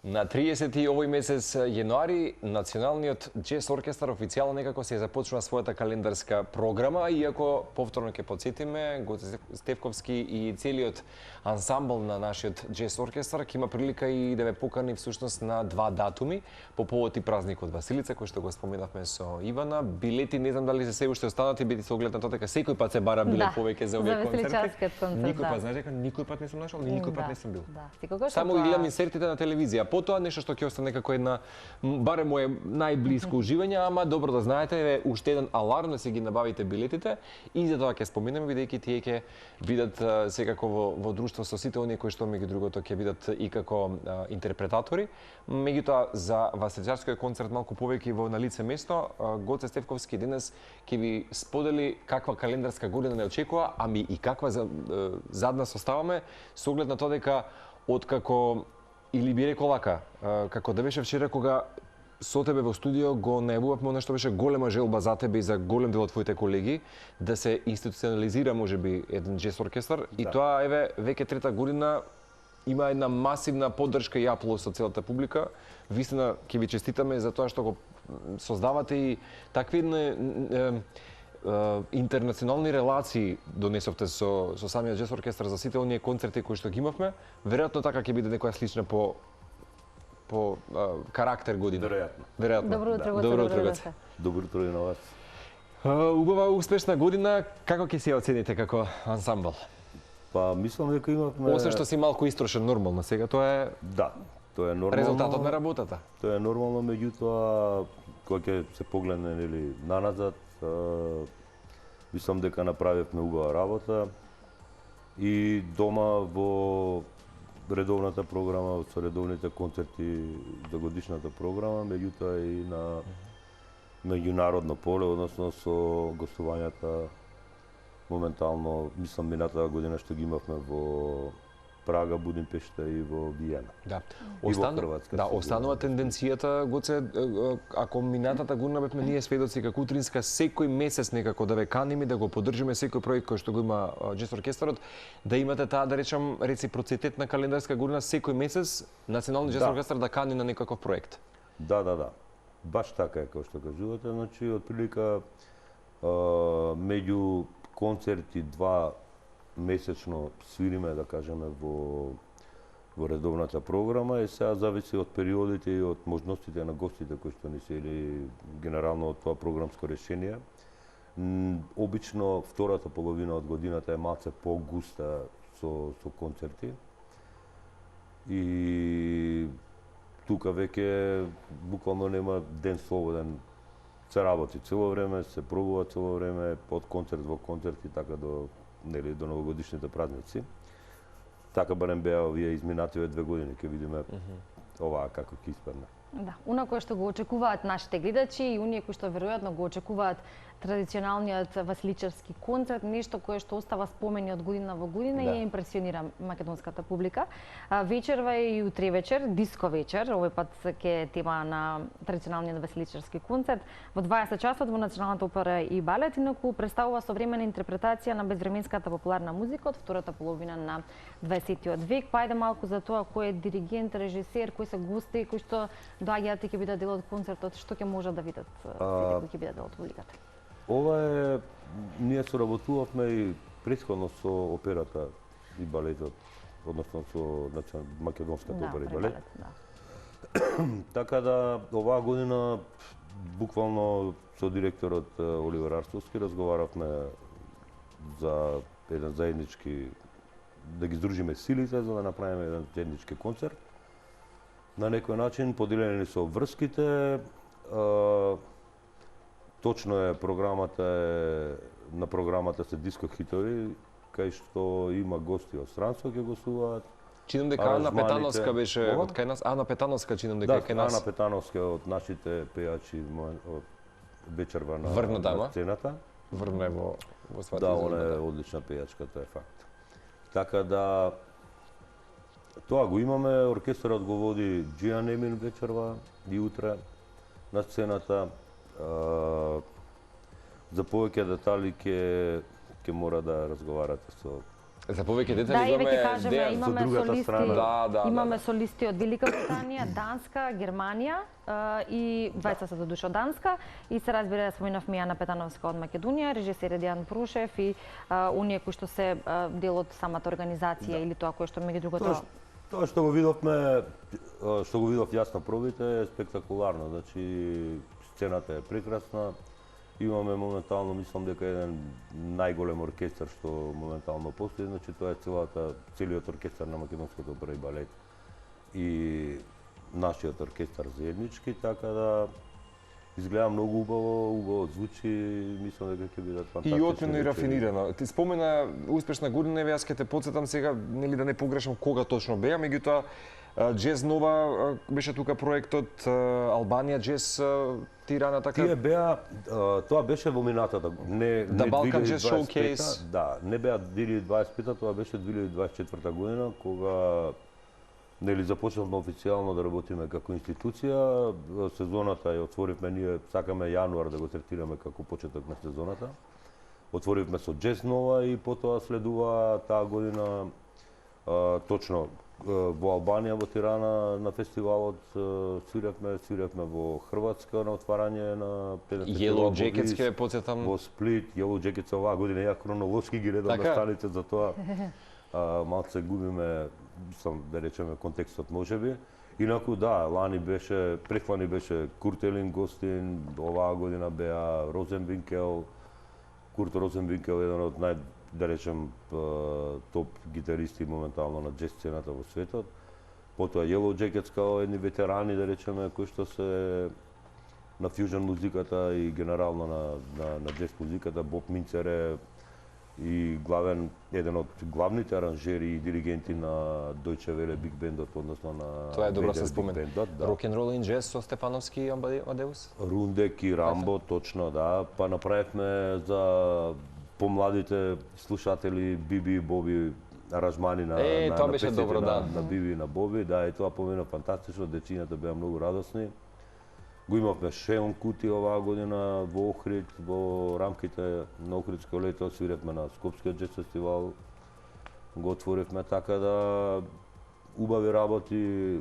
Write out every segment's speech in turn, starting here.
На 30 овој месец јануари Националниот џез оркестар официјално некако се започнува својата календарска програма, иако повторно ќе потсетиме Гоце Стефковски и целиот ансамбл на нашиот џез оркестар ќе има прилика и да ве покани всушност на два датуми по повод и празникот Василица кој што го споменавме со Ивана. Билети не знам дали се уште останати, бидејќи со оглед на тоа дека секој пат се бара билет повеќе за овие концерти. Никој пат, знаеш дека никој пат не сум нашол, никој пат не сум бил. Само ги гледам инсертите на телевизија. Потоа нешто што ќе остане како една барем моје најблиско уживање, ама добро да знаете е уште еден аларм да се ги набавите билетите и за тоа ќе споменеме бидејќи тие ќе бидат секако во друштво со сите оние кои што меѓу другото ќе бидат и како интерпретатори. Меѓутоа за Василичарскиот концерт малку повеќе во налице место, Гоце Стефковски денес ќе ви сподели каква календарска година не очекува, ами и каква зад нас оставаме со оглед на тоа дека откако или би рекол лака, како да беше вчера кога со тебе во студио го најавувавме нешто беше голема желба за тебе и за голем дел од твоите колеги да се институционализира можеби еден џез оркестар и тоа еве веќе трета година има една масивна поддршка и аплауз од целата публика. Вистина ќе ви честитаме за тоа што го создавате и такви интернационални релации донесовте со самиот џез оркестар за сите оние концерти кои што ги имавме. Веројатно така ќе биде некоја слична по карактер година. Веројатно. Добро утро. Добро утро и на вас. Убава успешна година. Како ќе се оцените како ансамбл? Па мислам дека имавме Освен што си малку истрошен нормално, сега тоа е Да, тоа е нормално. резултатот на работата. Тоа е нормално, меѓутоа кога ќе се погледне нели наназад, мислам дека направивме убава работа и дома во редовната програма, со редовните концерти за годишната програма, меѓутоа и на меѓународно поле, односно со гостувањата моментално, мислам минатата година што ги имавме во Прага, Будимпешта и во Виена. Да. Останува тенденцијата, Гоце, ако минатата година бевме ние сведоци како утринска секој месец некако да ве каниме, да го поддржиме секој проект кој што го има џез оркестарот, да имате таа да речам реципроцитет на календарска година секој месец Националниот џез оркестар да кани на некаков проект. Да. Баш така е како што кажувате, значи отприлика меѓу концерти два месечно свириме, да кажеме, во редовната програма и сега зависи од периодите и од можностите на гостите кои што ни се или генерално од тоа програмско решение. Обично втората половина од годината е малце по-густа со концерти. И тука веќе буквално нема ден слободен. Се работи цело време, се пробува цело време, од концерт во концерт и така до новогодишните празници. Така барем беа овие изминативе 2 години, ќе видиме оваа како ќе испадне. Да, она кое што го очекуваат нашите гледачи и оние кои што веројатно го очекуваат традиционалниот василичарски концерт, нешто кое што остава спомени од година во година и ја импресионира македонската публика. Вечерва и утре вечер, диско вечер, овој пат ќе тема на традиционалниот василичарски концерт во 20 часот во Националната опера и балет, инаку представува современа интерпретација на безвременската популарна музика од втората половина на 20-тиот век. Па ајде малку за тоа кој е диригент, режисер, кои се гости кои што доаѓаат и ќе бидат дел од концертот, што ќе можат да видат кои ќе бидат дел од публиката. Ова е, ние соработувавме и претходно со операта и балетот, односно со македонската опера и балет. Така да, оваа година буквално со директорот Оливер Арстовски разговаравме за еден заеднички, да ги здружиме силите за да направиме еден заеднички концерт. На некој начин поделени со врските. Точно е, на програмата се диско хитови, кај што има гости од странство ќе гостуваат. Чинам дека Ана Петановска беше од кај нас. Ана Петановска чинам дека кај нас. Ана Петановска од нашите пејачи од вечерва на сцената. Врна е во сватите. Да, она е одлична пејачка, тоа е факт. Така да тоа го имаме, оркестарот го води Џијан Емин вечерва и утре на сцената. За повеќе детали ќе мора да разговарате со За повеќе Да, детали и веќе имаме кажеме, Дејан. имаме другата солисти, страна. имаме солисти од Велика Британија, Данска, Германија и двајца се додуша од Данска и се разбира, споменавме Јана Петановска од Македонија, режисер Дејан Прушев и оние кои што се дел од самата организација или тоа кое што меѓу другото. Тоа што го видовме, што го видов јас на пробите е спектакуларно. Значи сцената е прекрасна. Имаме моментално, мислам дека еден најголем оркестар што моментално постои, значи тоа е целиот оркестар на Македонското опера и балет и нашиот оркестар заеднички, така да изгледа многу убаво звучи, мислам дека ќе бидат фантастични. И отменно и рафинирано. Ти спомена успешна година, јас ќе те потсетам сега, нели да не погрешам кога точно беа, меѓутоа Джез Нова беше тука проектот, Албанија Джез Тирана, така? Тие беа, тоа беше во минатата, не Балкан Джез 2025, Showcase. Да, не беа 2025, тоа беше 2024 година, кога нели започнавме официјално да работиме како институција. Сезоната ја отворивме, ние сакаме јануар да го третираме како почеток на сезоната. Отворивме со Джез Нова и потоа следува таа година точно во Албанија, во Тирана на фестивалот свиревме во Хрватска на отварање на Yellow Jackets ќе потсетам. Во Сплит, Yellow Jackets оваа година ја хронолошки ги редам на станите, за тоа малце губиме, мислам да речеме контекстот можеби. Инаку да, лани беше, прехвани беше Курт Елин Гостин, оваа година беа Розенвинкел, Курт Розенвинкел еден од да речем топ гитаристи моментално на джез сцената во светот. Потоа Yellow Jackets као едни ветерани, да речеме, кои што се на фјужн музиката и генерално на джез музиката. Боб Минцер е и еден од главните аранжери и диригенти на Deutsche Welle Big Bandот, односно на Тоа е добро се спомен. Да. Rock and Roll in Jazz со Стефановски и Амадеус? Рундек и Рамбо, точно, да. Па направивме за помладите слушатели Биби и Боби аранжмани на тоа беше песните добро, да. на Биби и на Боби, да, и тоа помина фантастично, дечињата беа многу радосни. Го имавме Шеон Кути оваа година во Охрид, во рамките на Охридско лето, свиревме на Скопскиот джез фестивал, го отворивме, така да убави работи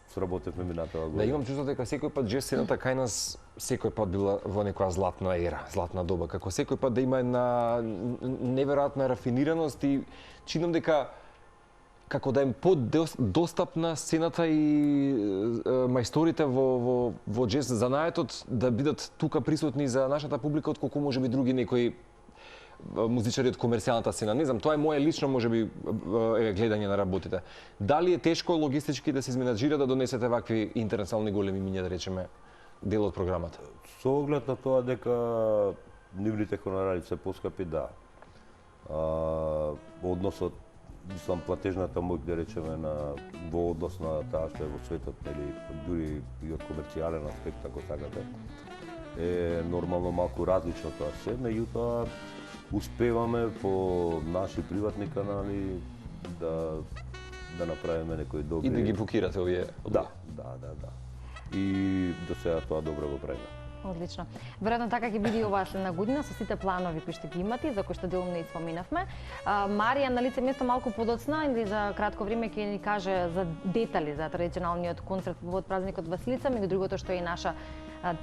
сработевме минатава година. Да, имам чувство дека секој пат джез сцената кај нас секој пат била во некоја златна ера, златна доба, како секој пат да има една неверојатна рафинираност и чинам дека како да е подостапна сцената и мајсторите во джез занаетот да бидат тука присутни за нашата публика отколку можеби други некои музичари од комерцијалната сцена. Не знам, тоа е моје лично можеби гледање на работите. Дали е тешко логистички да се изменаџира да донесете вакви интернационални големи имиња, да речеме, дел од програмата? Со оглед на тоа дека нивните хонорари се поскапи, да. Односот, мислам, платежната моќ, да речеме, во однос на таа што е во светот, нели, дури и од комерцијален аспект, ако сакате, е нормално малку различно тоа се, меѓутоа успеваме по наши приватни канали да направиме некои добри... И да ги букирате овие? Да. И до сега тоа добро го правиме. Одлично. Веројатно така ќе биде и оваа следна година со сите планови кои што ги имате, за кои што делумно и споминавме. Марија на лице место малку подоцна или за кратко време ќе ни каже за детали за традиционалниот концерт во празникот Василица, меѓу другото што е и наша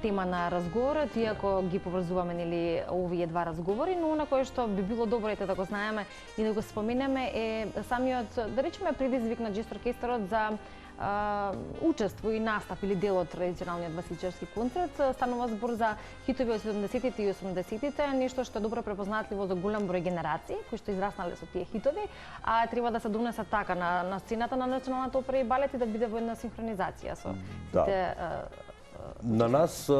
тема на разговорот, иако ги поврзуваме нели овие два разговори, но она кое што би било добро да го знаеме и да го споменеме е самиот, да речеме, предизвик на джез оркестарот за учество и настап или дел од традиционалниот василичарски концерт. Станува збор за хитови од 70-тите и 80-тите, нешто што е добро препознатливо за голем број генерации кои што израснале со тие хитови, а треба да се донесат така на сцената на Националната опера и балет и да биде во една синхронизација со сите. На нас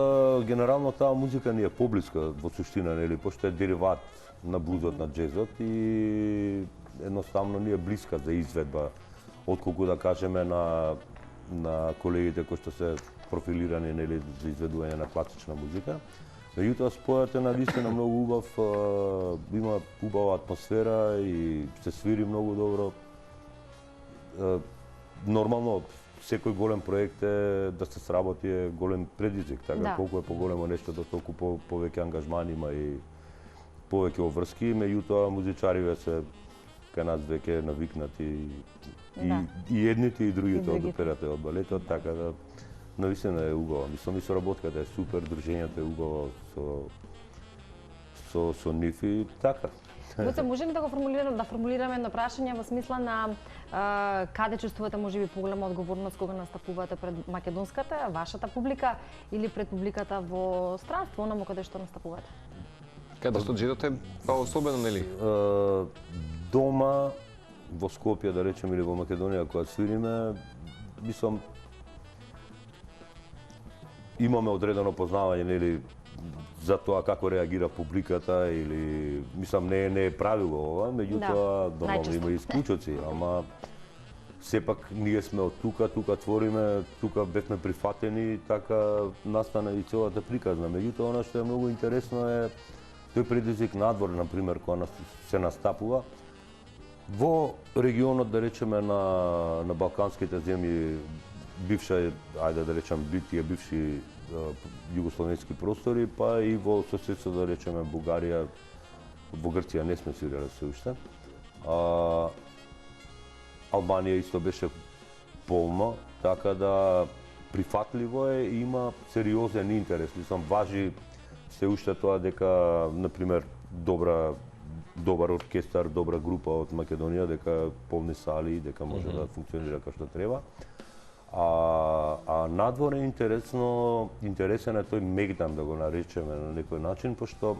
генерално таа музика ни е поблиска во суштина, нели, пошто е дериват на блузот, на джезот и едноставно ни е блиска за изведба, отколку да кажеме на колегите кои што се профилирани, нели, за изведување на класична музика. Меѓутоа спојот е навистина многу убав, има убава атмосфера и се свири многу добро. Нормално секој голем проект е да се сработи е голем предизвик, така колку е поголемо нештото, толку повеќе ангажман има и повеќе обврски, меѓутоа музичариве се кај нас веќе навикнати Да. и едните и другите од другите. операта од балетот, така да навистина е убава. Мислам и соработката е супер, дружењето е убаво со нив и така. Гоце, може ли да го формулираме едно прашање во смисла на каде чувствувате можеби поголема одговорност кога настапувате пред македонската, вашата публика или пред публиката во странство, онаму каде што настапувате? Каде што джедот е особено, нели? Дома во Скопје, да речем, или во Македонија кога свириме, мислам имаме одредено познавање, нели, за тоа како реагира публиката или мислам не е правило ова, меѓутоа нормално има и исклучоци, ама сепак ние сме од тука твориме, тука бевме прифатени, така настана и целата приказна. Меѓутоа она што е многу интересно е тој предизвик надвор, например, кога се настапува во регионот, да речеме, на балканските земји, бивша, ајде да речем, бивши југословенски простори, па и во соседство, да речеме, Бугарија, во Грција не сме свиреле се уште. Албанија исто беше полно, така да прифатливо е и има сериозен интерес. Мислам, важи се уште тоа дека, например, добар оркестар, добра група од Македонија, дека полни сали, дека може да функционира како што треба. А надвор е интересен е тој мегдан, да го наречеме на некој начин, пошто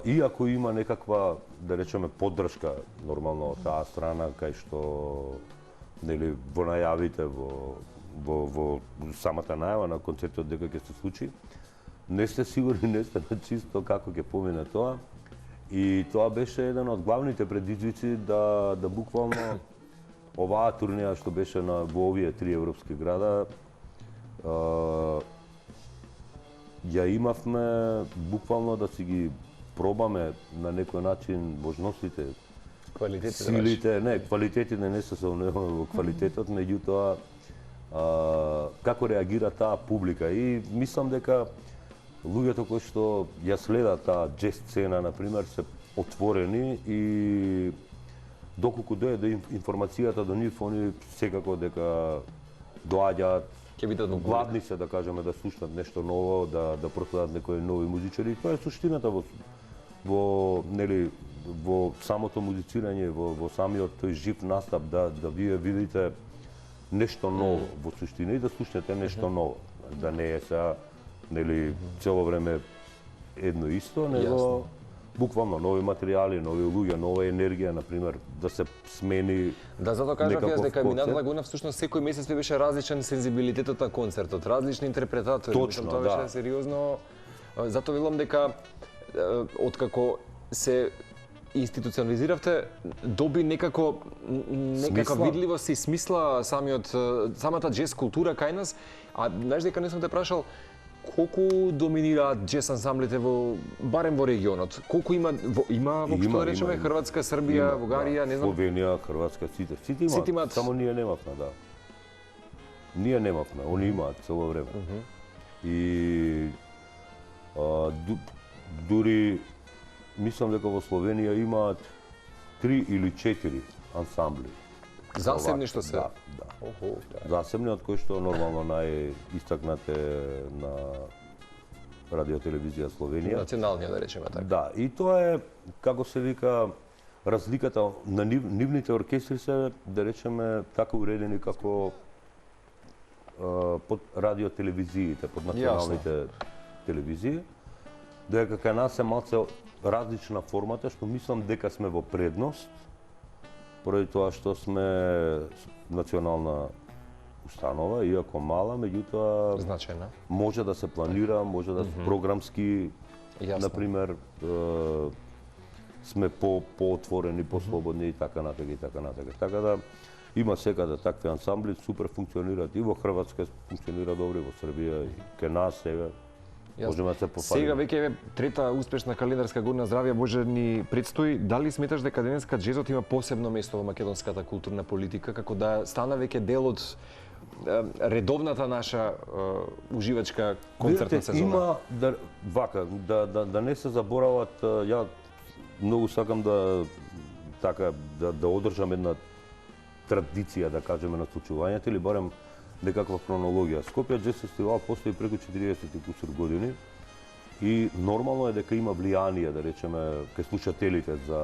иако има некаква, да речеме, поддршка нормално од таа страна, кај што нели во најавите во самата најава на концертот дека ќе се случи, не сте сигурни, не сте на чисто како ќе помине тоа. И тоа беше еден од главните предизвици да буквално оваа турнеја што беше во овие 3 европски града, ја имавме буквално да си ги пробаме на некој начин можностите, квалитетите не се во квалитетот, меѓутоа како реагира таа публика. И мислам дека луѓето кои што ја следат таа џез сцена, например, се отворени и доколку дојде информацијата до нив, они секако дека доаѓаат, гладни се, да кажеме, да слушнат нешто ново, да проследат некои нови музичари. Тоа е суштината во самото музицирање, во самиот тој жив настап, да вие видите нешто ново во суштина и да слушнете нешто ново. Да не е сега цело време едно исто, него буквално нови материјали, нови луѓе, нова енергија, например, да се смени. Да, затоа кажав јас дека минатата година всушност секој месец беше различен сензибилитетот на концертот, различни интерпретатори. Точно, тоа беше сериозно. Затоа велам дека откако се институционализиравте, доби некаква видливост и смисла самата џез култура кај нас. А знаеш дека не сум те прашал колку доминираат џез ансамблите барем во регионот? Колку има воопшто да речеме Хрватска, Србија, Бугарија, не знам. Словенија, Хрватска, сите имаат. Само ние немавме, да. Ние немавме, они имаат цело време. И дури мислам дека во Словенија имаат 3 или 4 ансамбли. Засебни што се? Да. Засебни, од кои што нормално најистакнате на радиотелевизија Словенија. Националниот, да речеме така. Да, и тоа е, како се вика, разликата на нивните оркестри се, да речеме, така уредени како под радиотелевизиите, под националните телевизии, дека кај нас е малце различна формата, што мислам дека сме во предност, поради тоа што сме национална установа, иако мала, меѓутоа значајна. Може да се планира, може да програмски, например, сме поотворени, послободни и така натака и така натака. Така да има секаде такви ансамбли, супер функционираат и во Хрватска функционира добро, во Србија и кај нас сега. Можеме да се пофалиме. Сега веќе трета успешна календарска година здравје Боже ни предстои. Дали сметаш дека денеска џезот има посебно место во македонската културна политика, како да стана веќе дел од редовната наша уживачка концертна сезона? Има да не се заборават, ја многу сакам да така да одржам една традиција, да кажеме, на случувањето или барем некаква хронологија. Скопје Джез фестивал постои преку 40 и кусур години и нормално е дека има влијание, да речеме, кај слушателите за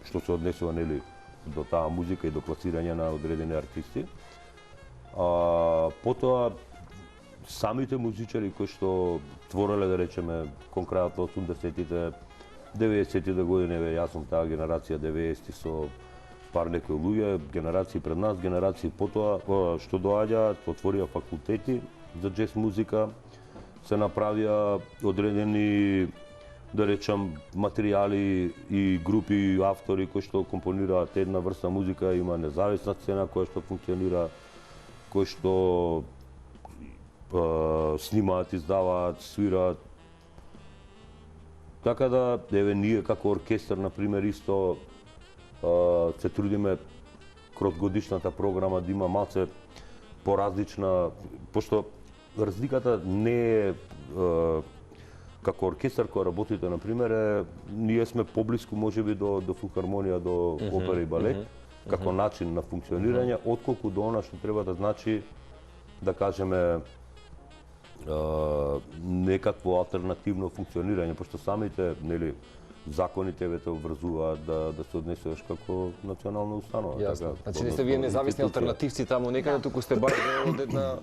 што се однесува нели до таа музика и до пласирање на одредени артисти. Потоа самите музичари кои што твореле, да речеме, конкретно 80-тите, 90-тите години, јас сум таа генерација 90-ти со пар некои луѓе, генерации пред нас, генерации потоа, што доаѓа, отворија факултети за джез музика, се направија одредени, да речам, материјали и групи автори кои што компонираат една врста музика, има независна сцена која што функционира, кои што снимаат, издаваат, свираат. Така да, еве, ние како оркестар, например, исто се трудиме кроз годишната програма да има малце поразлична, пошто разликата не е како оркестар кој работите, например, ние сме поблиску можеби до филхармонија, до опера и балет, како начин на функционирање, отколку до она што треба да значи, да кажеме, некакво алтернативно функционирање, пошто самите, нели, законите ве те обврзуваат да се однесуваш како национална установа. Јасно. Значи не сте вие независни алтернативци таму некаде, туку сте баш од една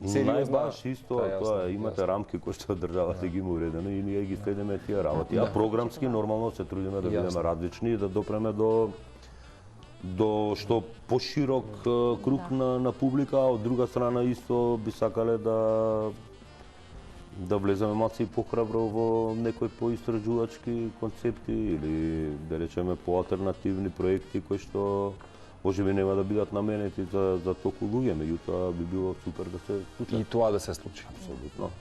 сериозна. Најбаш исто, тоа имате рамки кои што државата ги има уредено и ние ги следиме тие работи. А програмски нормално се трудиме да бидеме различни и да допреме до што поширок круг на публика, а од друга страна исто би сакале да влеземе малце и похрабро во некои поистражувачки концепти или, да речеме, поалтернативни проекти кои што можеби нема да бидат наменети за толку луѓе, меѓутоа би било супер да се случи. И тоа да се случи. Апсолутно.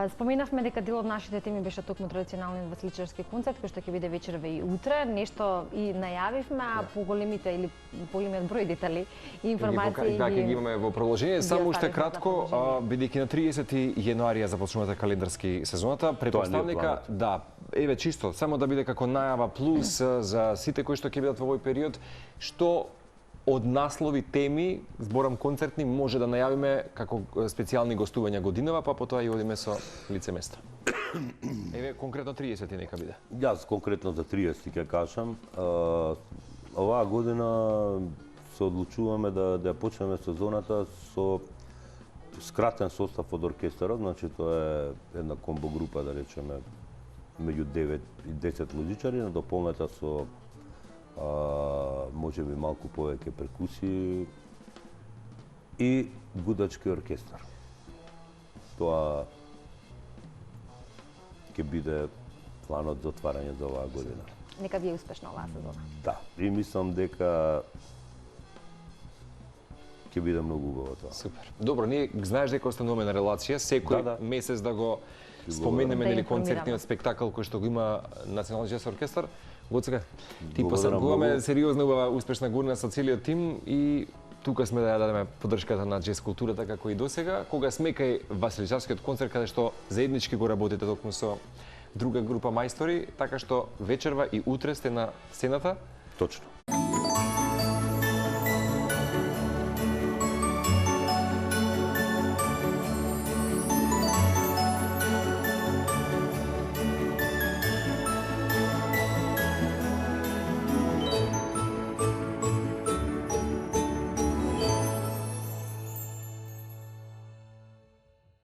Споменавме дека дел од нашите теми беше токму традиционалниот васличарски концерт кој што ќе биде вечерва и утре. Нешто и најавивме, а поголемите или поголемиот број детали и информации ги имаме во продолжение. Само уште кратко, бидејќи на 30 јануари започнувате календарски сезоната, претпоставника, да, еве чисто, само да биде како најава плюс за сите кои што ќе бидат во овој период, што од наслови теми, зборам концертни, може да најавиме како специјални гостувања годинава, па потоа и одиме со лице место. Еве, конкретно 30 нека биде. Јас конкретно за 30 ќе кажам. Оваа година се одлучуваме да ја почнеме сезоната со скратен состав од оркестарот, значи тоа е една комбо група, да речеме, меѓу 9 и 10 музичари, надополнета со може би малку повеќе перкусии и гудачки оркестар. Тоа ќе биде планот за отварање за оваа година. Нека ви е успешна оваа сезона. Да, и мислам дека ќе биде многу убаво тоа. Супер. Добро, ние знаеш дека остануваме на релација, секој месец да го споменеме нели концертниот спектакл кој што го има Националниот джез оркестар. Гоцека, ти посакуваме сериозна, убава, успешна година со целиот тим и тука сме да ја дадеме поддршката на джез културата како и досега, кога сме кај Васличарскиот концерт каде што заеднички го работите токму со друга група мајстори, така што вечерва и утре сте на сцената. Точно.